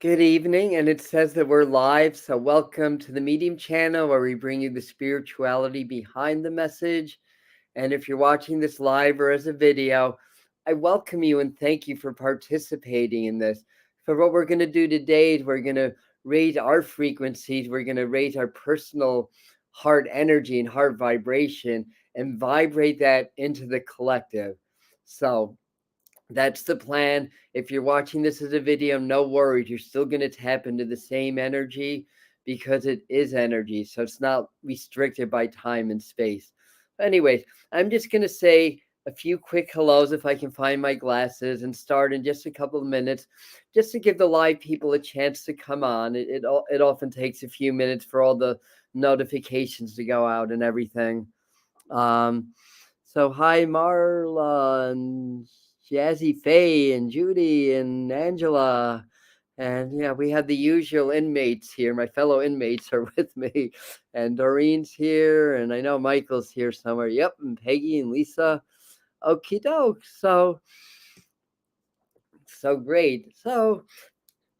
Good evening, and it says that we're live, so welcome to the Medium channel where we bring you the spirituality behind the message. And if you're watching this live or as a video, I welcome you and thank you for participating in this. So what we're going to do today is we're going to raise our frequencies, we're going to raise our personal heart energy and heart vibration and vibrate that into the collective. So that's the plan. If you're watching this as a video, no worries. You're still going to tap into the same energy because it is energy. So it's not restricted by time and space. Anyways, I'm just going to say a few quick hellos if I can find my glasses and start in just a couple of minutes just to give the live people a chance to come on. It often takes a few minutes for all the notifications to go out and everything. Um, so hi Marla and Jazzy Faye and Judy and Angela. And yeah, we have the usual inmates here. My fellow inmates are with me. And Doreen's here, and I know Michael's here somewhere. Yep, and Peggy and Lisa. Okie doke. So great. So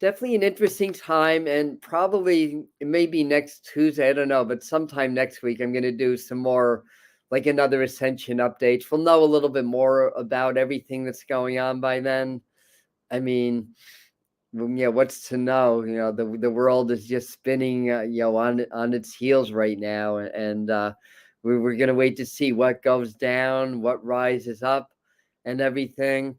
definitely an interesting time, and probably it may be next Tuesday, I don't know, but sometime next week I'm going to do some more, like another Ascension updates. We'll know a little bit more about everything that's going on by then. I mean, yeah, what's to know? The world is just spinning, on its heels right now, and we're going to wait to see what goes down, what rises up, and everything.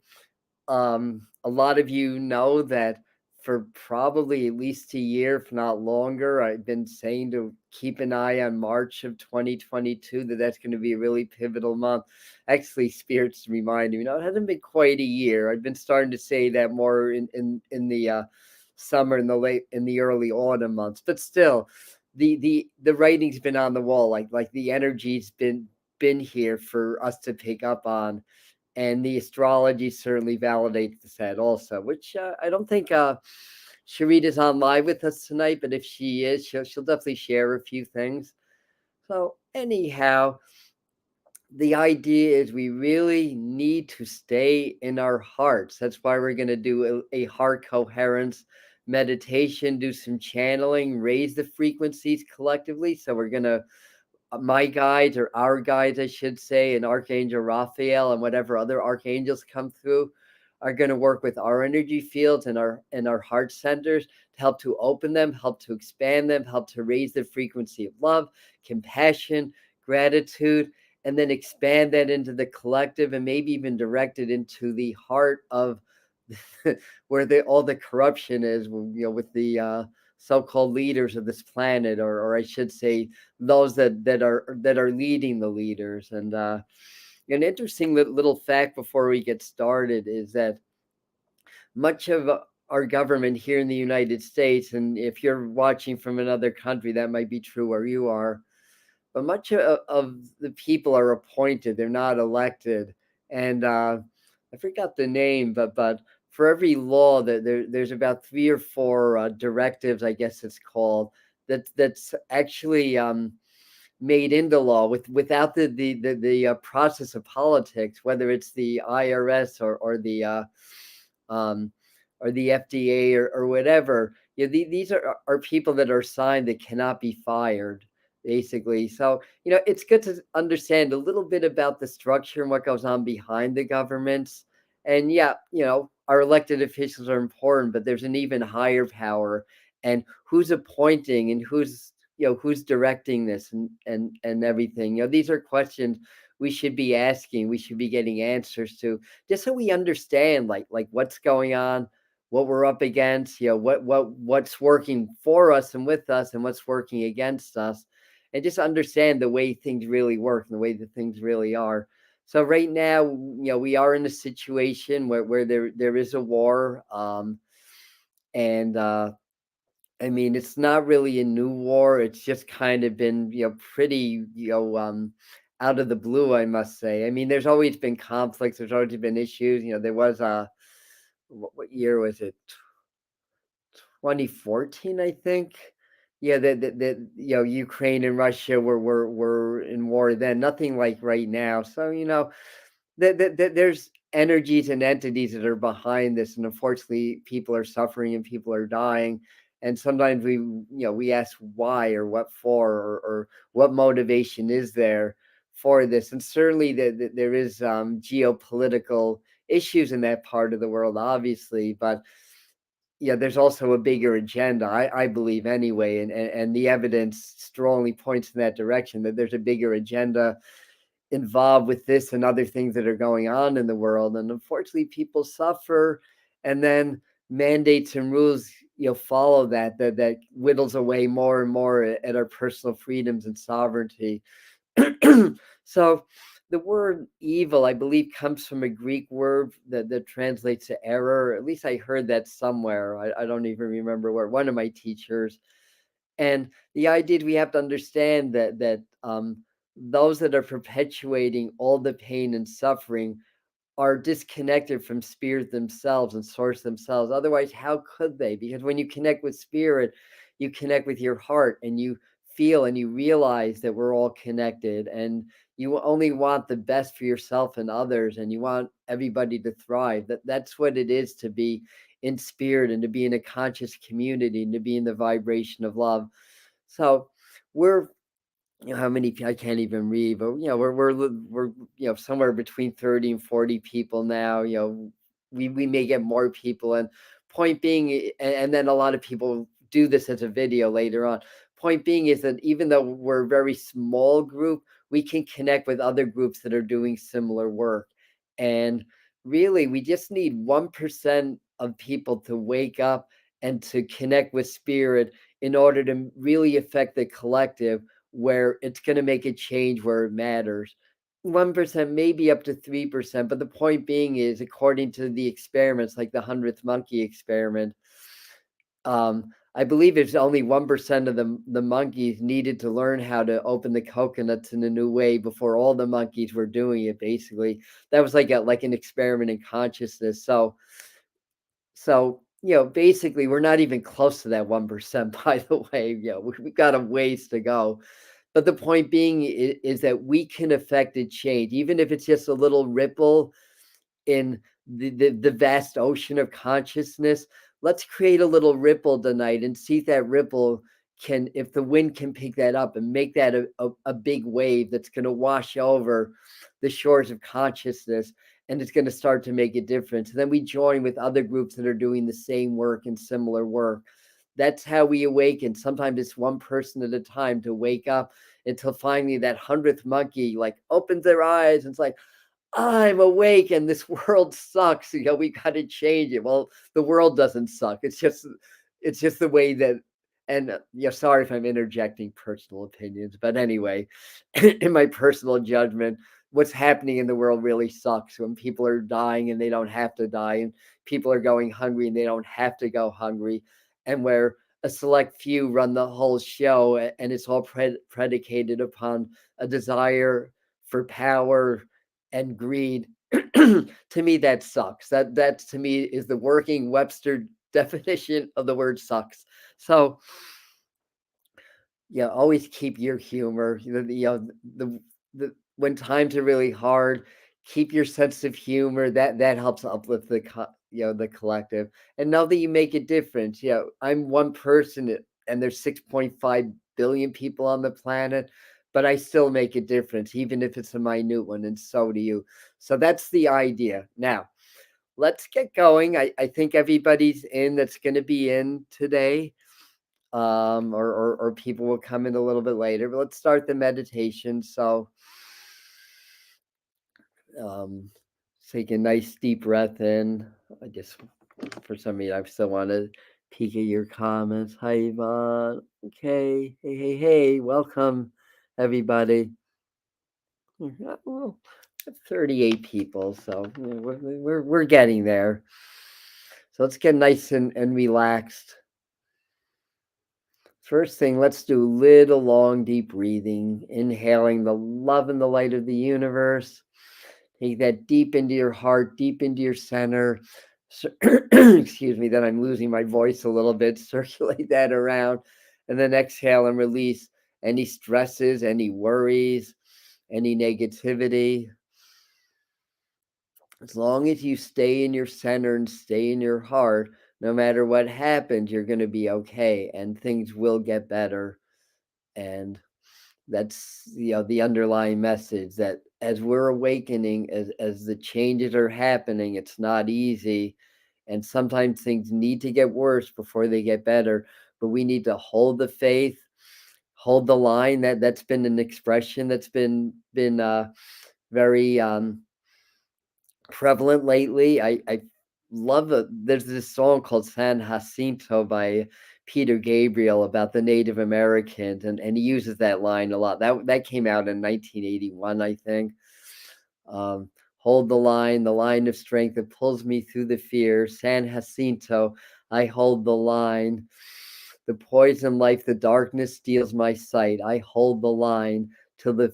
A lot of you know that for probably at least a year, if not longer, I've been saying to keep an eye on March of 2022, that's going to be a really pivotal month. Actually, spirits remind me, it hasn't been quite a year. I've been starting to say that more in the summer, in the early autumn months, but still, the writing's been on the wall, like the energy's been here for us to pick up on, and the astrology certainly validates that also, which I don't think Sharita's on live with us tonight, but if she is, she'll definitely share a few things. So anyhow, the idea is we really need to stay in our hearts. That's why we're going to do a heart coherence meditation, do some channeling, raise the frequencies collectively. So we're going to my guides, or our guides, I should say, and Archangel Raphael and whatever other archangels come through are going to work with our energy fields and our heart centers to help to open them, help to expand them, help to raise the frequency of love, compassion, gratitude, and then expand that into the collective and maybe even direct it into the heart of where all the corruption is, with the so-called leaders of this planet, or I should say, those that are leading the leaders. And an interesting little fact before we get started is that much of our government here in the United States, and if you're watching from another country, that might be true where you are, but much of the people are appointed; they're not elected. And I forgot the name, but for every law that there's about 3 or 4 directives, I guess it's called, that's actually made into law without the process of politics, whether it's the IRS um, or the FDA or whatever. These are people that are assigned that cannot be fired, basically. So it's good to understand a little bit about the structure and what goes on behind the governments. And yeah, our elected officials are important, but there's an even higher power, and who's appointing and who's directing this, and everything. These are questions we should be asking, we should be getting answers to, just so we understand like what's going on, what we're up against, what's working for us and with us, and what's working against us, and just understand the way things really work and the way that things really are. So right now, we are in a situation where there is a war, and I mean, it's not really a new war. It's just kind of been, pretty, out of the blue, I must say. I mean, there's always been conflicts. There's always been issues. There was what year was it? 2014, I think. Yeah, Ukraine and Russia were in war then. Nothing like right now. So there's energies and entities that are behind this, and unfortunately people are suffering and people are dying. And sometimes we ask why, or what for, or what motivation is there for this. And certainly there is geopolitical issues in that part of the world, obviously, but yeah, there's also a bigger agenda, I believe anyway, and the evidence strongly points in that direction, that there's a bigger agenda involved with this and other things that are going on in the world. And unfortunately, people suffer, and then mandates and rules, follow that whittles away more and more at our personal freedoms and sovereignty. So the word evil, I believe, comes from a Greek word that translates to error. At least I heard that somewhere. I don't even remember where. One of my teachers. And the idea is we have to understand that those that are perpetuating all the pain and suffering are disconnected from spirit themselves and source themselves. Otherwise, how could they? Because when you connect with spirit, you connect with your heart, and you feel and you realize that we're all connected, and you only want the best for yourself and others, and you want everybody to thrive. That's what it is to be in spirit, and to be in a conscious community, and to be in the vibration of love. So we're, how many I can't even read, but we're somewhere between 30 and 40 people now. We may get more people, and point being, and then a lot of people do this as a video later on. Point being is that even though we're a very small group, we can connect with other groups that are doing similar work. And really, we just need 1% of people to wake up and to connect with spirit in order to really affect the collective, where it's going to make a change where it matters. 1%, maybe up to 3%. But the point being is, according to the experiments, like the 100th monkey experiment, I believe it's only 1% of the monkeys needed to learn how to open the coconuts in a new way before all the monkeys were doing it. Basically, that was like an experiment in consciousness. So basically, we're not even close to that 1%. By the way, we've got a ways to go. But the point being is that we can affect a change, even if it's just a little ripple in the vast ocean of consciousness. Let's create a little ripple tonight and see if that ripple can, if the wind can pick that up and make that a big wave that's going to wash over the shores of consciousness, and it's going to start to make a difference. And then we join with other groups that are doing the same work and similar work. That's how we awaken. Sometimes it's one person at a time to wake up, until finally that 100th monkey like opens their eyes and it's like, I'm awake and this world sucks. We got to change it. Well, the world doesn't suck. It's just the way that, and sorry if I'm interjecting personal opinions, but anyway, in my personal judgment, what's happening in the world really sucks. When people are dying and they don't have to die, and people are going hungry and they don't have to go hungry, and where a select few run the whole show, and it's all predicated upon a desire for power and greed. To me, that sucks. That to me is the working Webster definition of the word sucks. So always keep your humor. The when times are really hard, keep your sense of humor. That helps uplift the collective, and know that you make a difference. I'm one person, and there's 6.5 billion people on the planet, but I still make a difference, even if it's a minute one, and so do you. So that's the idea. Now, let's get going. I think everybody's in that's going to be in today, or people will come in a little bit later. But let's start the meditation. So, take a nice deep breath in. I just, for some reason, I still want to peek at your comments. Hi, Yvonne. Okay. Hey. Welcome, everybody. Well, 38 people, so we're getting there. So let's get nice and relaxed. First thing, let's do a little long, deep breathing, inhaling the love and the light of the universe. Take that deep into your heart, deep into your center. Excuse me, then I'm losing my voice a little bit. Circulate that around. And then exhale and release any stresses, any worries, any negativity. As long as you stay in your center and stay in your heart, no matter what happens, you're going to be okay and things will get better. And that's the underlying message, that as we're awakening, as the changes are happening, it's not easy, and sometimes things need to get worse before they get better, but we need to hold the faith, hold the line. That's been an expression that's been very prevalent lately. I love there's this song called San Jacinto by Peter Gabriel about the Native Americans, and he uses that line a lot. That came out in 1981, I think. Um, Hold the line of strength that pulls me through the fear. San Jacinto, I hold the line. The poison life, the darkness steals my sight. I hold the line till the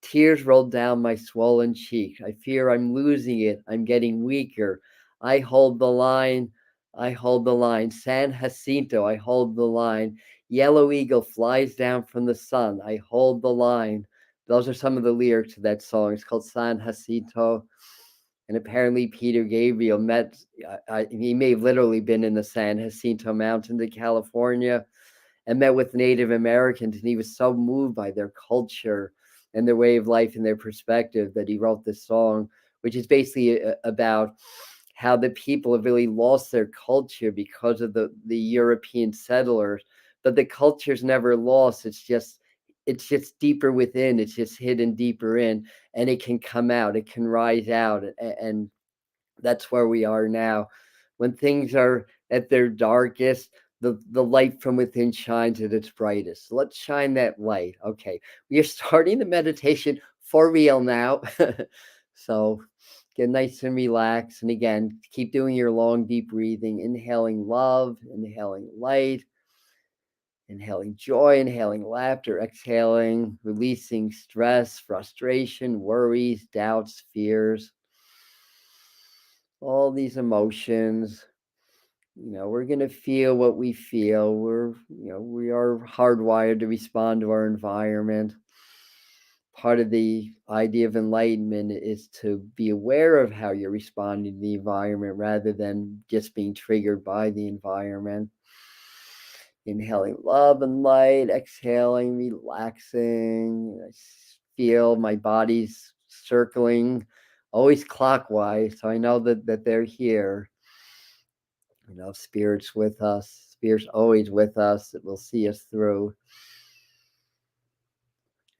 tears roll down my swollen cheek. I fear I'm losing it. I'm getting weaker. I hold the line. I hold the line. San Jacinto, I hold the line. Yellow eagle flies down from the sun. I hold the line. Those are some of the lyrics to that song. It's called San Jacinto. And apparently Peter Gabriel he may have literally been in the San Jacinto Mountains in California and met with Native Americans, and he was so moved by their culture and their way of life and their perspective that he wrote this song, which is basically about how the people have really lost their culture because of the European settlers, but the culture's never lost. It's just deeper within. It's just hidden deeper in, and it can come out. It can rise out, and that's where we are now. When things are at their darkest, the light from within shines at its brightest. So let's shine that light. Okay, we are starting the meditation for real now. So get nice and relaxed. And again, keep doing your long, deep breathing, inhaling love, inhaling light, inhaling joy, inhaling laughter, exhaling, releasing stress, frustration, worries, doubts, fears, all these emotions. We're going to feel what we feel. We are hardwired to respond to our environment. Part of the idea of enlightenment is to be aware of how you're responding to the environment rather than just being triggered by the environment. Inhaling love and light, exhaling, relaxing. I feel my body's circling, always clockwise, so I know that they're here. Spirit's with us. Spirit's always with us. It will see us through.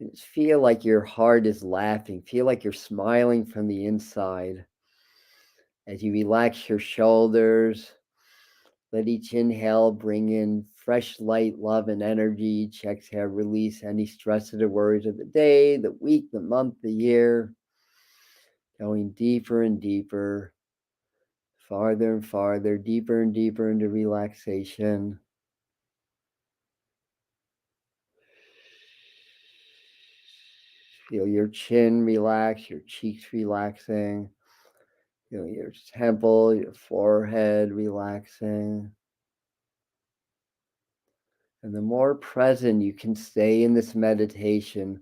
And just feel like your heart is laughing. Feel like you're smiling from the inside. As you relax your shoulders, let each inhale bring in fresh light, love, and energy. Each exhale release any stress or the worries of the day, the week, the month, the year. Going deeper and deeper, farther and farther, deeper and deeper into relaxation. Feel your chin relax, your cheeks relaxing. Feel your temple, your forehead relaxing. And the more present you can stay in this meditation,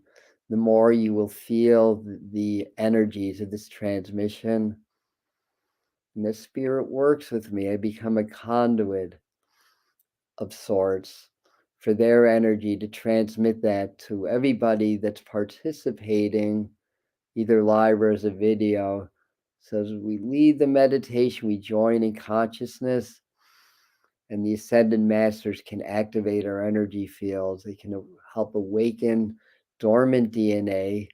the more you will feel the energies of this transmission. And the spirit works with me. I become a conduit of sorts for their energy to transmit that to everybody that's participating, either live or as a video. So as we lead the meditation, we join in consciousness, and the ascended masters can activate our energy fields. They can help awaken dormant DNA.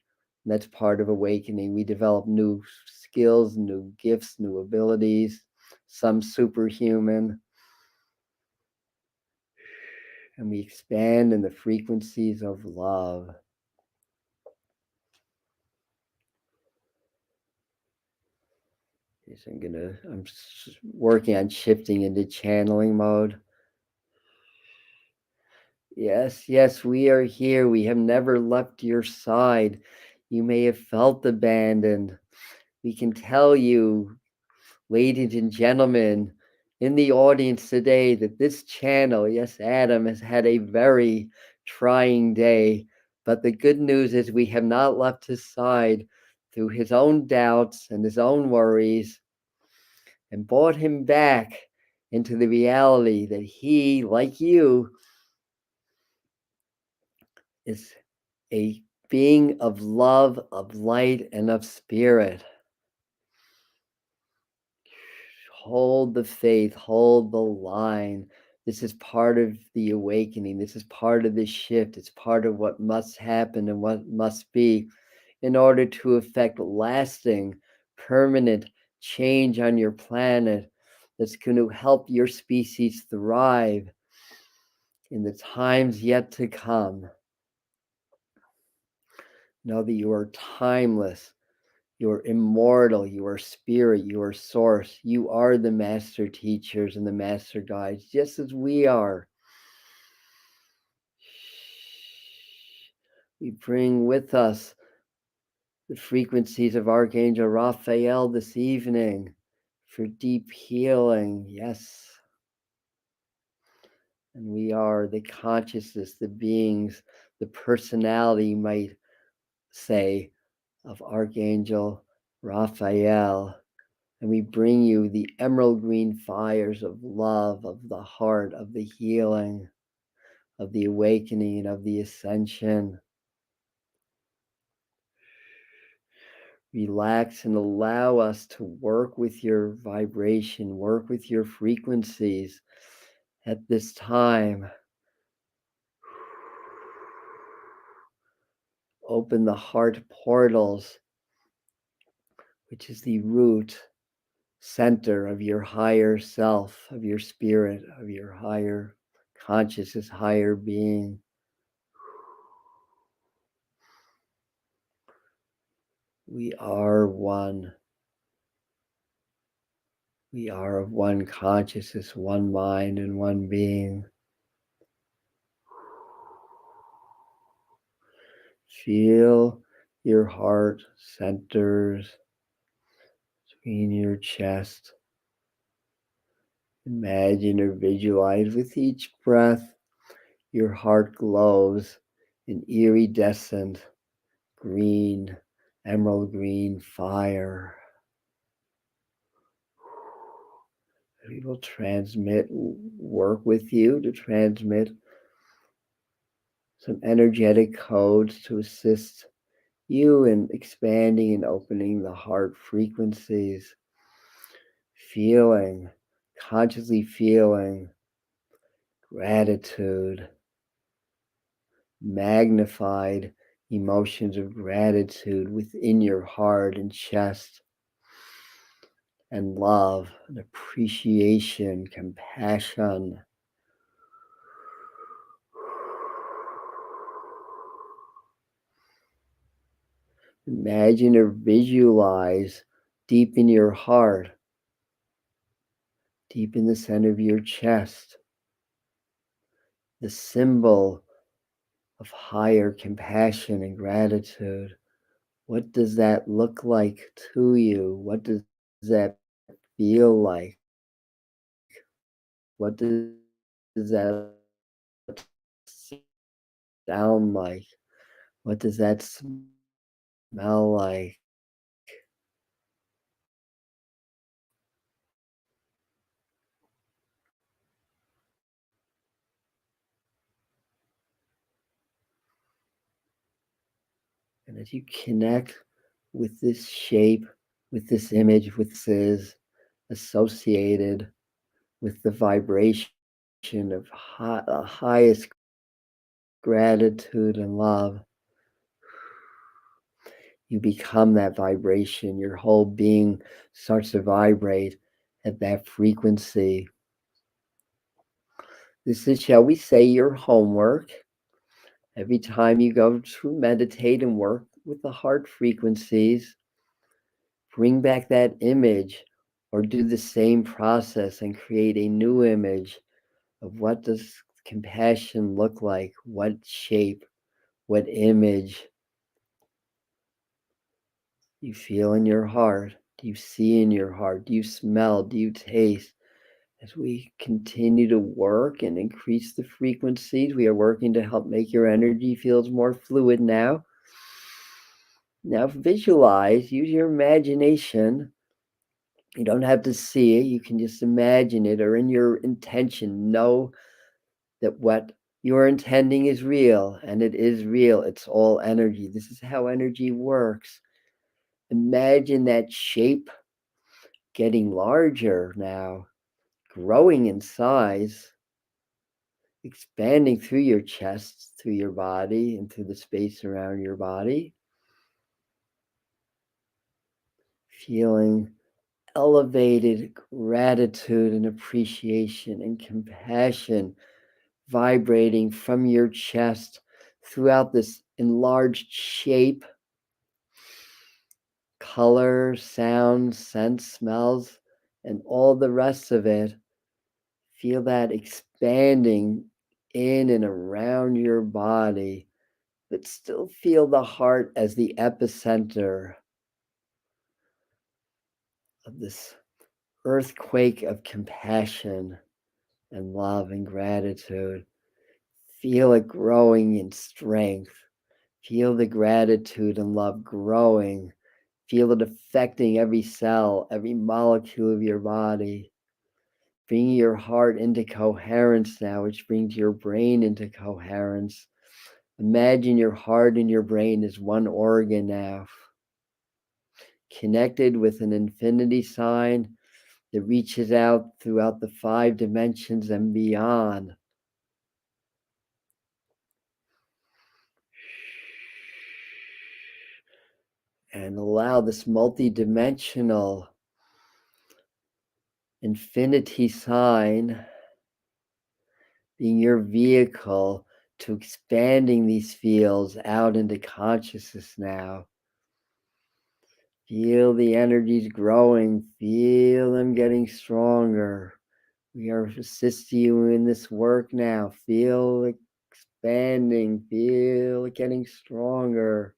And that's part of awakening. We develop new skills, new gifts, new abilities, some superhuman. And we expand in the frequencies of love. So I'm working on shifting into channeling mode. Yes, yes, we are here. We have never left your side. You may have felt abandoned. We can tell you, ladies and gentlemen, in the audience today, that this channel, yes, Adam, has had a very trying day. But the good news is we have not left his side. through his own doubts and his own worries, and brought him back into the reality that he, like you, is a being of love, of light, and of spirit. Hold the faith, hold the line. This is part of the awakening. This is part of the shift. It's part of what must happen and what must be in order to effect lasting, permanent change on your planet that's going to help your species thrive in the times yet to come. Know that you are timeless. You are immortal. You are spirit. You are source. You are the master teachers and the master guides, just as we are. We bring with us the frequencies of Archangel Raphael this evening for deep healing. Yes. And we are the consciousness, the beings, the personality, you might say, of Archangel Raphael. And we bring you the emerald green fires of love, of the heart, of the healing, of the awakening, and of the ascension. Relax and allow us to work with your vibration, work with your frequencies at this time. Open the heart portals, which is the root center of your higher self, of your spirit, of your higher consciousness, higher being. We are one. We are of one consciousness, one mind, and one being. Feel your heart centers between your chest. Imagine or visualize with each breath your heart glows in iridescent green, emerald green fire. We will work with you to transmit some energetic codes to assist you in expanding and opening the heart frequencies. Consciously feeling gratitude, magnified emotions of gratitude within your heart and chest, and love and appreciation, compassion. Imagine or visualize deep in your heart, deep in the center of your chest, the symbol of higher compassion and gratitude. What does that look like to you? What does that feel like? What does that sound like? What does that smell like? And as you connect with this shape, with this image, with this is associated with the vibration of the highest gratitude and love, you become that vibration. Your whole being starts to vibrate at that frequency. This is, shall we say, your homework. Every time you go to meditate and work with the heart frequencies, bring back that image or do the same process and create a new image of what does compassion look like, what shape, what image you feel in your heart, do you see in your heart, do you smell, do you taste? As we continue to work and increase the frequencies, we are working to help make your energy fields more fluid now. Now visualize, use your imagination. You don't have to see it, you can just imagine it, or in your intention, know that what you're intending is real, and it is real. It's all energy. This is how energy works. Imagine that shape getting larger now, growing in size, expanding through your chest, through your body, and through the space around your body. Feeling elevated gratitude and appreciation and compassion vibrating from your chest throughout this enlarged shape, color, sound, scent, smells, and all the rest of it. Feel that expanding in and around your body, but still feel the heart as the epicenter of this earthquake of compassion and love and gratitude. Feel it growing in strength. Feel the gratitude and love growing. Feel it affecting every cell, every molecule of your body. Bring your heart into coherence now, which brings your brain into coherence. Imagine your heart and your brain as one organ now, connected with an infinity sign that reaches out throughout the 5 dimensions and beyond. And allow this multi-dimensional infinity sign being your vehicle to expanding these fields out into consciousness now. Feel the energies growing, feel them getting stronger. We are assisting you in this work now. Feel it expanding, feel it getting stronger.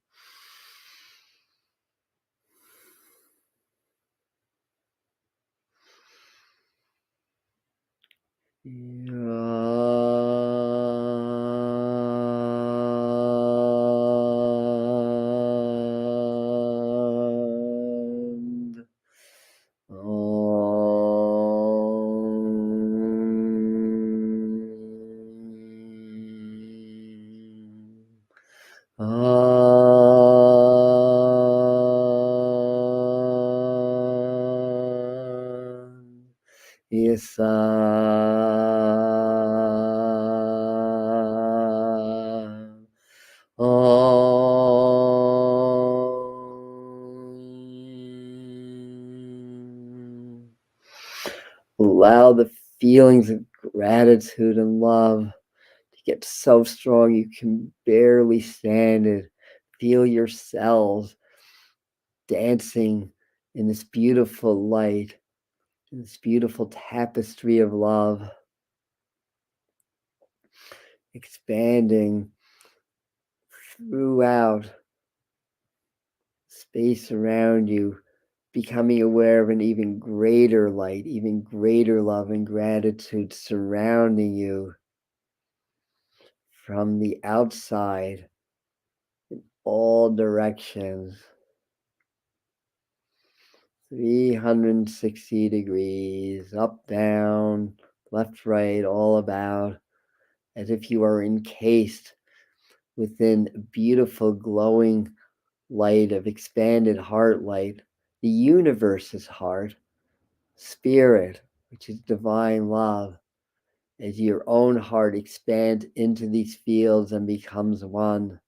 Yes, allow the feelings of gratitude and love to get so strong you can barely stand it. Feel your cells dancing in this beautiful light, in this beautiful tapestry of love, expanding throughout space around you, becoming aware of an even greater light, even greater love and gratitude surrounding you from the outside in all directions. 360 degrees, up, down, left, right, all about, as if you are encased within a beautiful glowing light of expanded heart light, the universe's heart, spirit, which is divine love. As your own heart expands into these fields and becomes one.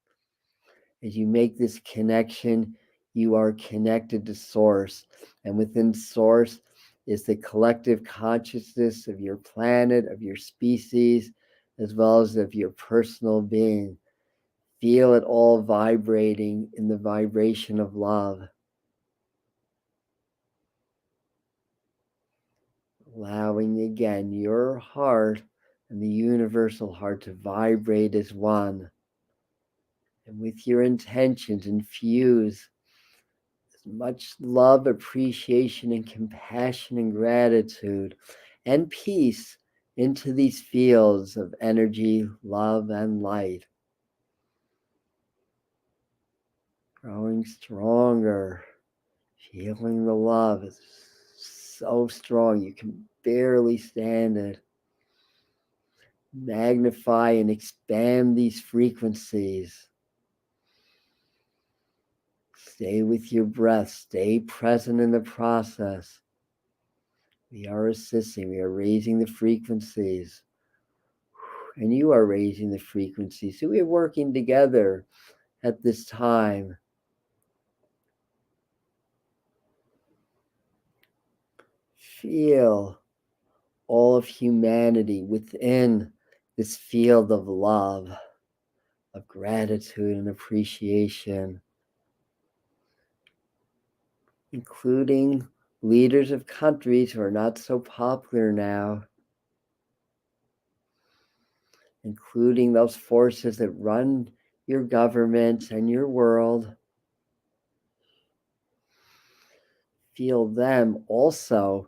As you make this connection, you are connected to Source, and within Source is the collective consciousness of your planet, of your species, as well as of your personal being. Feel it all vibrating in the vibration of love. Allowing again your heart and the universal heart to vibrate as one. And with your intentions, infuse as much love, appreciation, and compassion and gratitude and peace into these fields of energy, love, and light. growing stronger, feeling the love is so strong you can barely stand it. Magnify and expand these frequencies. Stay with your breath. Stay present in the process. We are assisting. We are raising the frequencies. And you are raising the frequencies. So we are working together at this time. Feel all of humanity within this field of love, of gratitude and appreciation, including leaders of countries who are not so popular now, including those forces that run your governments and your world. Feel them also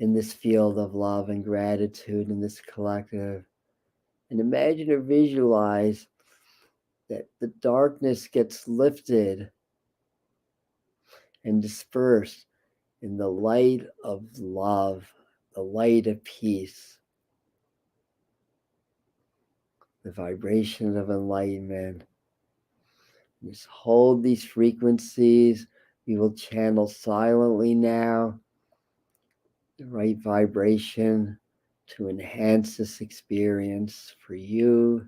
in this field of love and gratitude in this collective. And imagine or visualize that the darkness gets lifted and dispersed in the light of love, the light of peace, the vibrations of enlightenment. Just hold these frequencies. We will channel silently now the right vibration to enhance this experience for you,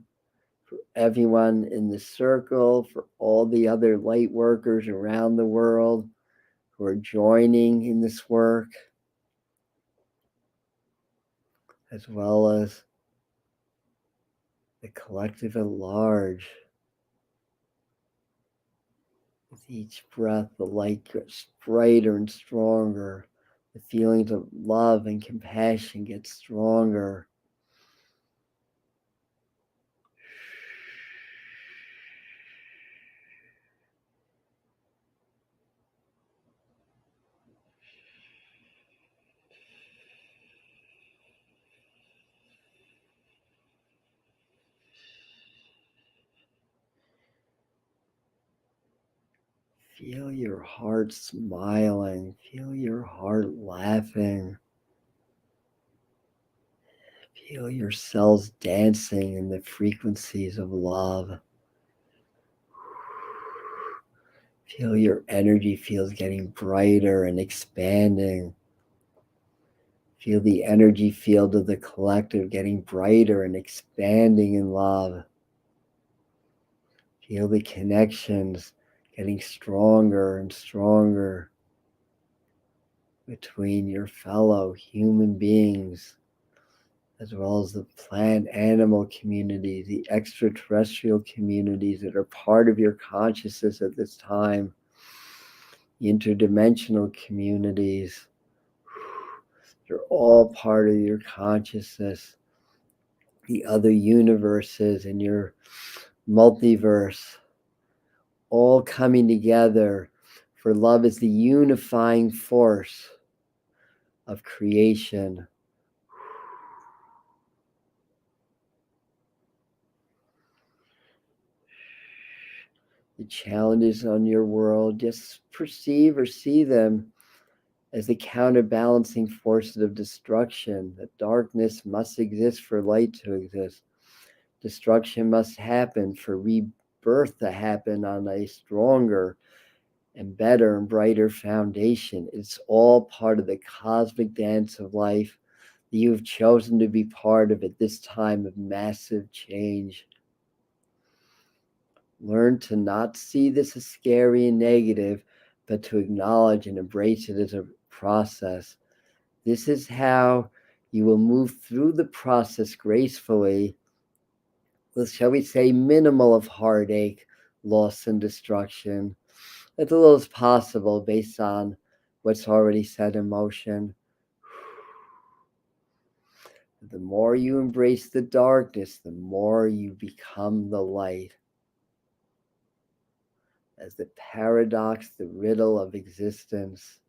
for everyone in the circle, for all the other light workers around the world who are joining in this work, as well as the collective at large. With each breath, the light gets brighter and stronger. The feelings of love and compassion get stronger. Feel your heart smiling. Feel your heart laughing. Feel your cells dancing in the frequencies of love. Feel your energy fields getting brighter and expanding. Feel the energy field of the collective getting brighter and expanding in love. Feel the connections getting stronger and stronger between your fellow human beings, as well as the plant animal community, the extraterrestrial communities that are part of your consciousness at this time, the interdimensional communities. They're all part of your consciousness, the other universes in your multiverse, all coming together, for love is the unifying force of creation. The challenges on your world, just perceive or see them as the counterbalancing forces of destruction. That darkness must exist for light to exist. Destruction must happen for rebirth to happen on a stronger and better and brighter foundation. It's all part of the cosmic dance of life that you've chosen to be part of at this time of massive change. Learn to not see this as scary and negative, but to acknowledge and embrace it as a process. This is how you will move through the process gracefully, with, shall we say, minimal of heartache, loss, and destruction, as little as possible based on what's already set in motion. The more you embrace the darkness, the more you become the light. As the paradox, the riddle of existence,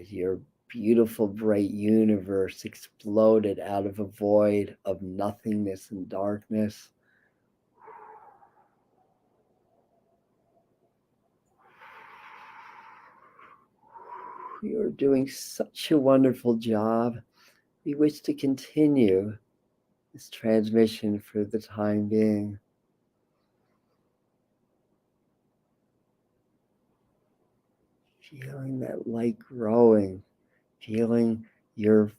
as your beautiful, bright universe exploded out of a void of nothingness and darkness, You're doing such a wonderful job. We wish to continue this transmission for the time being. Feeling that light growing, feeling your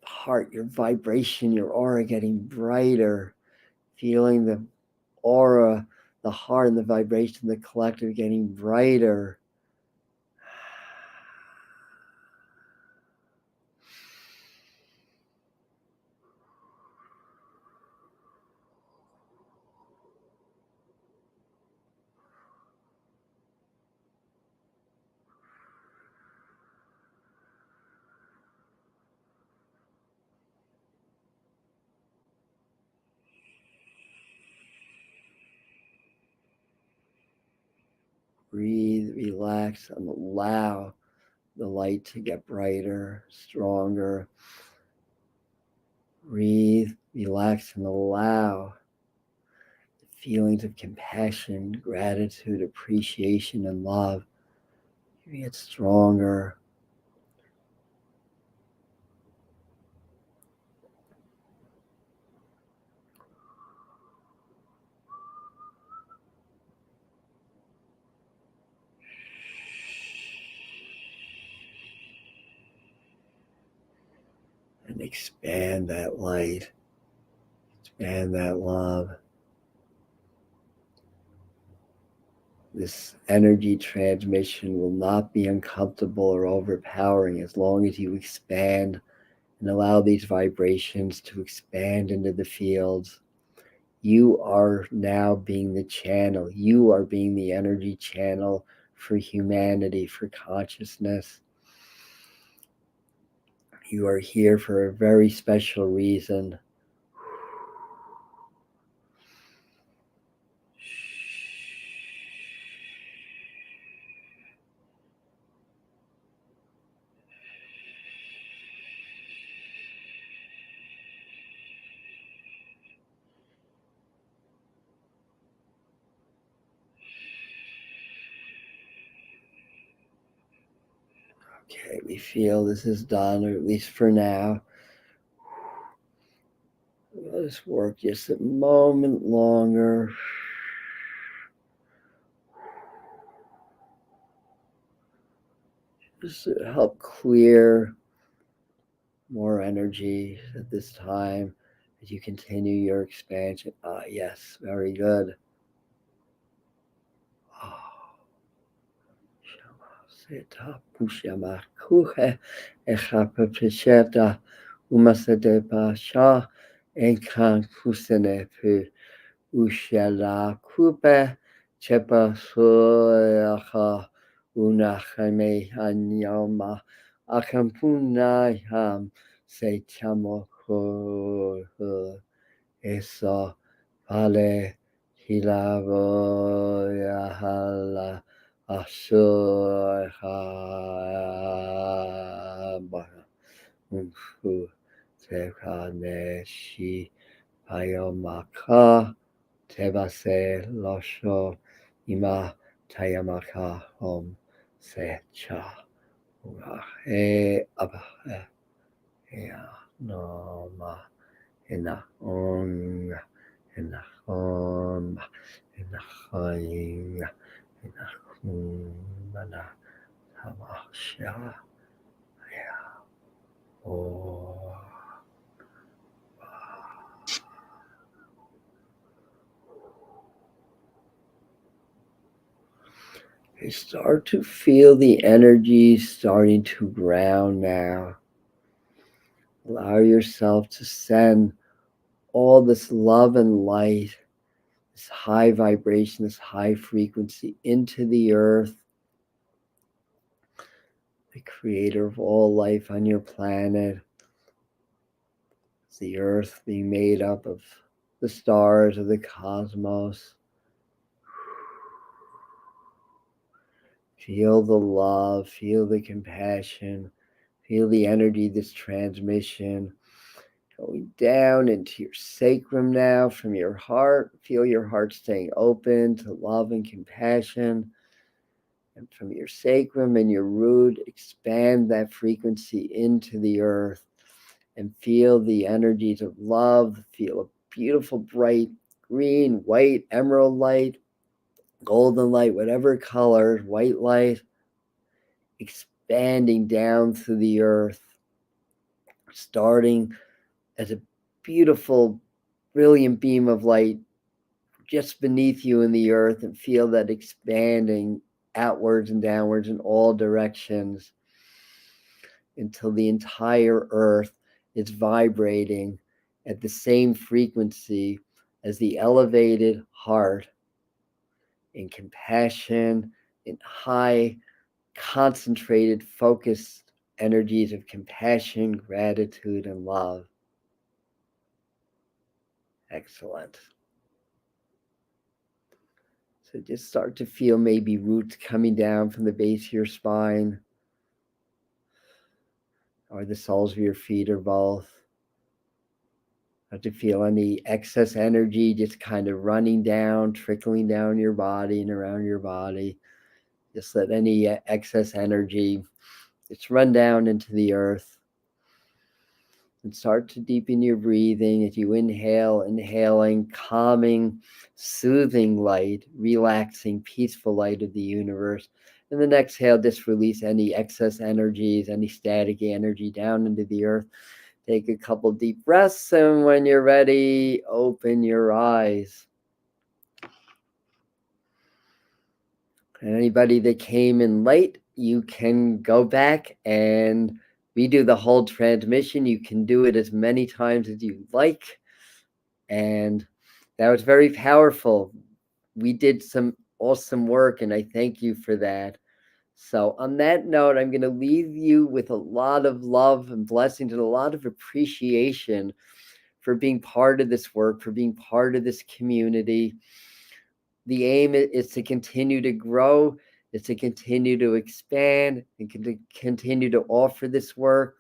heart, your vibration, your aura getting brighter, feeling the aura, the heart and the vibration, the collective getting brighter. Breathe, relax, and allow the light to get brighter, stronger. Breathe, relax, and allow the feelings of compassion, gratitude, appreciation, and love to get stronger. And expand that light, expand that love. This energy transmission will not be uncomfortable or overpowering as long as you expand and allow these vibrations to expand into the fields. You are now being the channel. You are being the energy channel for humanity, for consciousness. You are here for a very special reason. Okay, we feel this is done, or at least for now. Let us work just a moment longer. Just to help clear more energy at this time as you continue your expansion. Yes, very good. Seta pushama kuhe echapa pesheta umasade pasha enkan kusene pu ushela kupe chepa soyaha unachame anyama akampuna ham se chamo ko eso vale hilavo yahala Ashur Unfu Tekaneshi Payomaka Tebase Losho Ima Tayamaka Om Secha He Abha Ea Noma Ina On Ina Om Ina Hoing Ina Mana Tamasha Oh. You start to feel the energy starting to ground now. Allow yourself to send all this love and light, this high vibration, this high frequency into the earth, the creator of all life on your planet. The earth being made up of the stars of the cosmos. Feel the love, feel the compassion, feel the energy, this transmission going down into your sacrum now from your heart. Feel your heart staying open to love and compassion. And from your sacrum and your root, expand that frequency into the earth and feel the energies of love. Feel a beautiful, bright green, white, emerald light, golden light, whatever color, white light, expanding down through the earth, starting as a beautiful, brilliant beam of light just beneath you in the earth, and feel that expanding outwards and downwards in all directions until the entire earth is vibrating at the same frequency as the elevated heart, in compassion, in high, concentrated, focused energies of compassion, gratitude, and love. Excellent. So just start to feel maybe roots coming down from the base of your spine, or the soles of your feet, or both. Start to feel any excess energy just kind of running down, trickling down your body and around your body. Just let any excess energy just run down into the earth. And start to deepen your breathing as you inhale, inhaling calming, soothing light, relaxing, peaceful light of the universe. And then exhale, just release any excess energies, any static energy down into the earth. Take a couple deep breaths, and when you're ready, open your eyes. And anybody that came in late, you can go back and redo the whole transmission. You can do it as many times as you like. And that was very powerful. We did some awesome work, and I thank you for that. So on that note, I'm going to leave you with a lot of love and blessings and a lot of appreciation for being part of this work, for being part of this community. The aim is to continue to grow, is to continue to expand, and to continue to offer this work.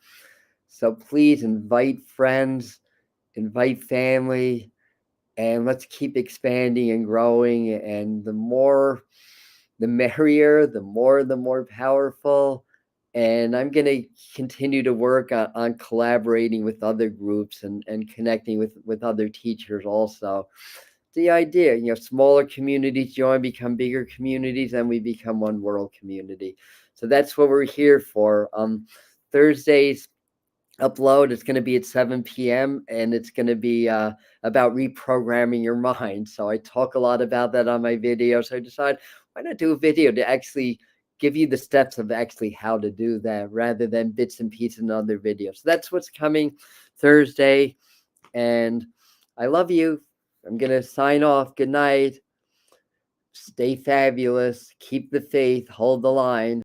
So please invite friends, invite family, and let's keep expanding and growing. And the more, the merrier, the more powerful. And I'm going to continue to work on collaborating with other groups and connecting with other teachers also. The idea, smaller communities join, become bigger communities, and we become one world community. So that's what we're here for. Thursdays upload, it's going to be at 7 p.m. and it's going to be about reprogramming your mind. So I talk a lot about that on my videos. So I decided, why not do a video to actually give you the steps of actually how to do that, rather than bits and pieces in other videos. So that's what's coming Thursday, and I love you. I'm going to sign off. Good night. Stay fabulous. Keep the faith. Hold the line.